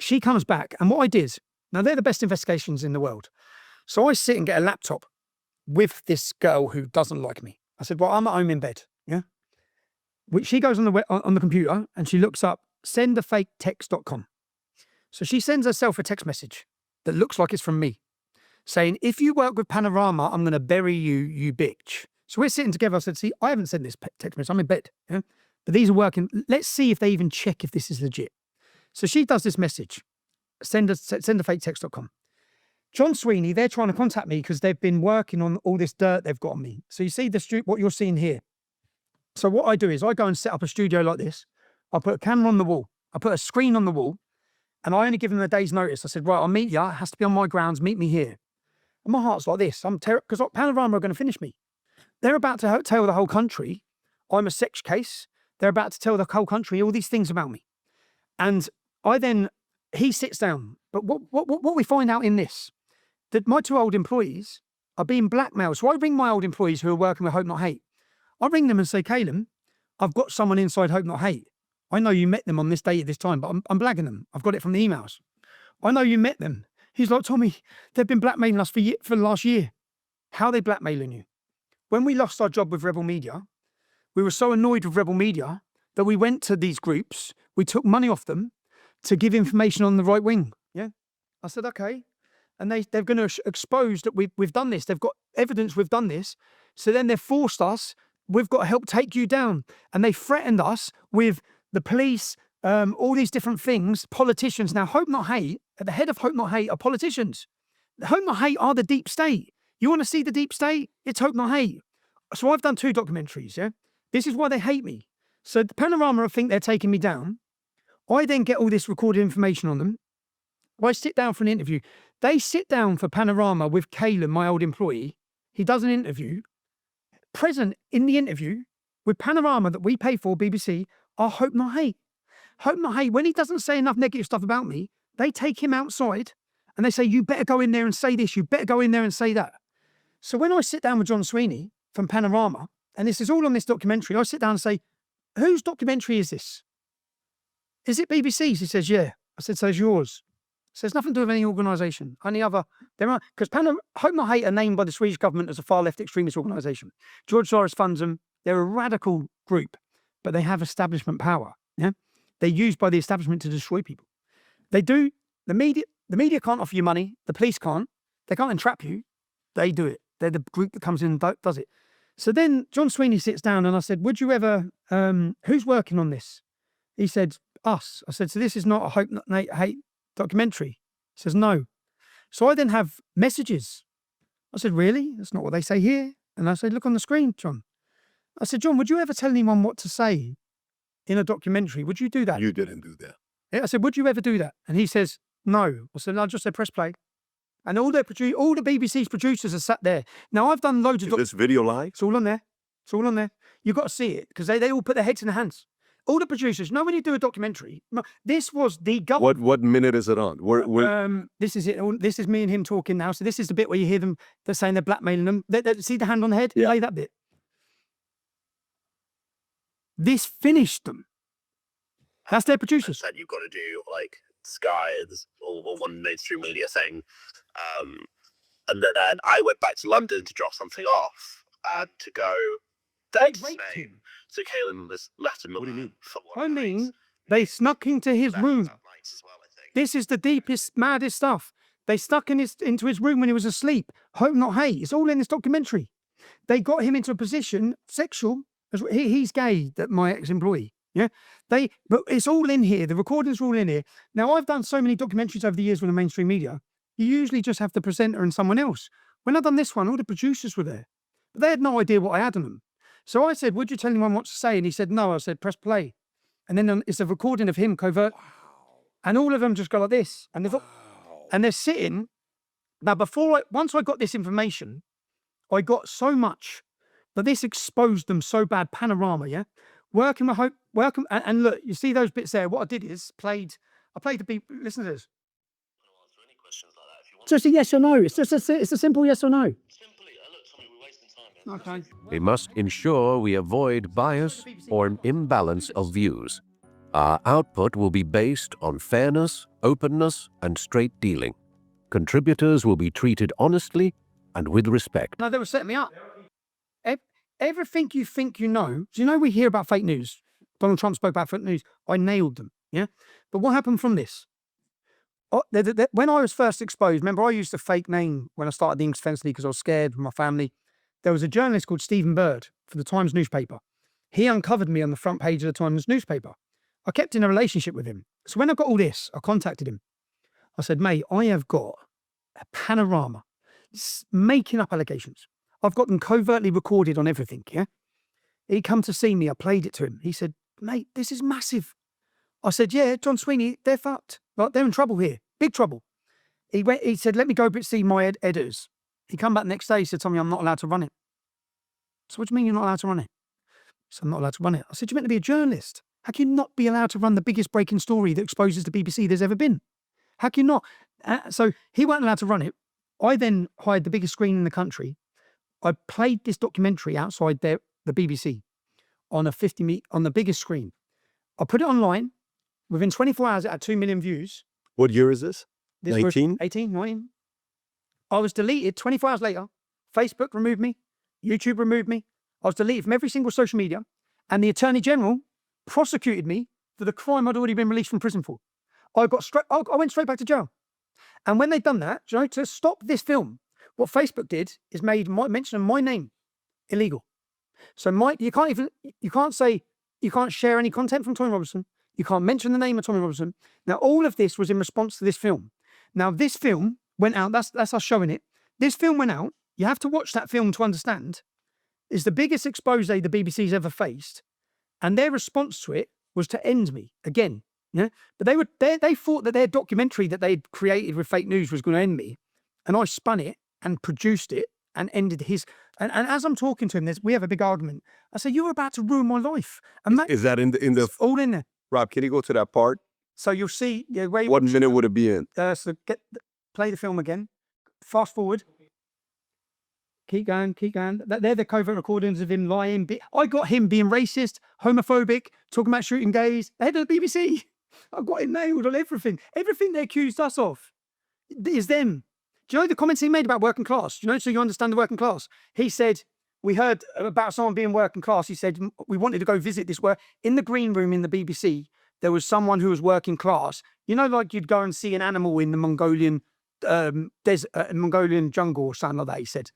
she comes back, and what I did, now they're the best investigations in the world. So I sit and get a laptop with this girl who doesn't like me. I said, well, I'm at home in bed, yeah? She goes on the computer and she looks up sendafaketext.com. So she sends herself a text message that looks like it's from me, saying, if you work with Panorama, I'm going to bury you, you bitch. So we're sitting together. I said, see, I haven't sent this text message. I'm in bed, yeah? But these are working. Let's see if they even check if this is legit. So she does this message, sendafaketext.com. John Sweeney, they're trying to contact me because they've been working on all this dirt they've got on me. So you see what you're seeing here. So what I do is I go and set up a studio like this. I put a camera on the wall. I put a screen on the wall, and I only give them a day's notice. I said, right, I'll meet you. It has to be on my grounds. Meet me here. And my heart's like this. I'm because Panorama are going to finish me. They're about to tell the whole country I'm a sex case. They're about to tell the whole country all these things about me. And he sits down. But what we find out in this, that my 2 old employees are being blackmailed. So I ring my old employees who are working with Hope Not Hate. I ring them and say, Caleb, I've got someone inside Hope Not Hate. I know you met them on this date at this time, but I'm blagging them. I've got it from the emails. I know you met them. He's like, Tommy, they've been blackmailing us for the last year. How are they blackmailing you? When we lost our job with Rebel Media, we were so annoyed with Rebel Media that we went to these groups, we took money off them to give information on the right wing. Yeah. I said, okay. And they're going to expose that we've done this. They've got evidence we've done this. So then they've forced us, we've got to help take you down. And they threatened us with the police, all these different things, politicians. Now, Hope Not Hate, at the head of Hope Not Hate are politicians. Hope Not Hate are the deep state. You want to see the deep state? It's Hope Not Hate. So I've done 2 documentaries, yeah? This is why they hate me. So the Panorama think they're taking me down. I then get all this recorded information on them. I sit down for an interview. They sit down for Panorama with Caleb, my old employee. He does an interview. Present in the interview with Panorama that we pay for, BBC, are Hope Not Hate. Hope Not Hate, when he doesn't say enough negative stuff about me, they take him outside and they say, you better go in there and say this, you better go in there and say that. So when I sit down with John Sweeney from Panorama, and this is all on this documentary, I sit down and say, whose documentary is this? Is it BBC's? He says, yeah. I said, so it's yours. So it's nothing to do with any organisation. Any other, there are, because Hope Not Hate are named by the Swedish government as a far left extremist organisation. George Soros funds them. They're a radical group, but they have establishment power. Yeah, they're used by the establishment to destroy people. They do. The media can't offer you money. The police can't. They can't entrap you. They do it. They're the group that comes in and does it. So then John Sweeney sits down and I said, would you ever, who's working on this? He said, us. I said, so this is not a Hope Not Hate documentary. He says, no. So I then have messages. I said, really? That's not what they say here. And I said, look on the screen, John. I said, John, would you ever tell anyone what to say in a documentary? Would you do that? You didn't do that. Yeah, I said, would you ever do that? And he says, no. I said, I just said press play. And all the BBC's producers are sat there. Now, I've done loads of... Is this video live? It's all on there. It's all on there. You've got to see it because they all put their heads in their hands. All the producers, you know, when you do a documentary, this was the government. What minute is it on? This is it. This is me and him talking now. So this is the bit where you hear them. They're saying they're blackmailing them. See the hand on the head? Yeah. Play that bit. This finished them. That's their producers. Said you've got to do like Sky or one mainstream media thing, and then I went back to London to drop something off and to go. Thanks, mate. So Caleb was left in. What do you mean? I mean, they snuck into his room. This is the deepest, maddest stuff. They stuck into his room when he was asleep. Hope Not Hate. It's all in this documentary. They got him into a position, sexual. He's gay, that my ex-employee. Yeah. But it's all in here. The recordings are all in here. Now, I've done so many documentaries over the years with the mainstream media. You usually just have the presenter and someone else. When I've done this one, all the producers were there. But they had no idea what I had on them. So I said, would you tell anyone what to say? And he said, no. I said, press play. And then it's a recording of him covert. Wow. And all of them just go like this. And they're sitting. Now, once I got this information, I got so much that this exposed them so bad. Panorama, yeah? Working with Hope, and look, you see those bits there. What I did is I played the beat. Listen to this. Just a yes or no. It's just it's a simple yes or no. Okay. We must ensure we avoid bias or an imbalance of views. Our output will be based on fairness, openness, and straight dealing. Contributors will be treated honestly and with respect. No, they were setting me up. Everything you think you know. Do you know we hear about fake news? Donald Trump spoke about fake news. I nailed them, yeah? But what happened from this? When I was first exposed, remember I used a fake name when I started the English Defence League because I was scared with my family. There was a journalist called Stephen Bird for the Times newspaper. He uncovered me on the front page of the Times newspaper. I kept in a relationship with him. So when I got all this, I contacted him. I said, mate, I have got a panorama, making up allegations. I've got them covertly recorded on everything, yeah? He come to see me, I played it to him. He said, mate, this is massive. I said, yeah, John Sweeney, they're fucked. Like, they're in trouble here, big trouble. He said, let me go see my editors. He come back the next day, he said, Tommy, I'm not allowed to run it. So what do you mean you're not allowed to run it? So I'm not allowed to run it. I said, you're meant to be a journalist. How can you not be allowed to run the biggest breaking story that exposes the BBC there's ever been? How can you not? So he wasn't allowed to run it. I then hired the biggest screen in the country. I played this documentary outside the BBC on on the biggest screen. I put it online. Within 24 hours, it had 2 million views. What year is this? This 19? 18, 19. I was deleted 24 hours later. Facebook removed me. YouTube removed me. I was deleted from every single social media. And the Attorney General prosecuted me for the crime I'd already been released from prison for. I went straight back to jail. And when they'd done that, you know, to stop this film, what Facebook did is made mention of my name illegal. So you can't share any content from Tommy Robinson. You can't mention the name of Tommy Robinson. Now, all of this was in response to this film. Now, this film went out. That's us showing it. This film went out. You have to watch that film to understand. It's the biggest expose the BBC's ever faced. And their response to it was to end me again. Yeah, but they thought that their documentary that they'd created with fake news was going to end me, and I spun it and produced it and ended his. And as I'm talking to him, we have a big argument. I say, "You're about to ruin my life." And Is that in the all in there? Rob, can you go to that part? So you'll see. Yeah, What minute would it be in? So play the film again. Fast forward. Keep going, keep going. They're the covert recordings of him lying. I got him being racist, homophobic, talking about shooting gays. The head of the BBC. I got him nailed on everything. Everything they accused us of is them. Do you know the comments he made about working class? Do you know, so you understand the working class? He said, we heard about someone being working class. He said, we wanted to go visit this work. In the green room in the BBC, there was someone who was working class. You know, like you'd go and see an animal in the Mongolian Mongolian jungle or something like that, he said.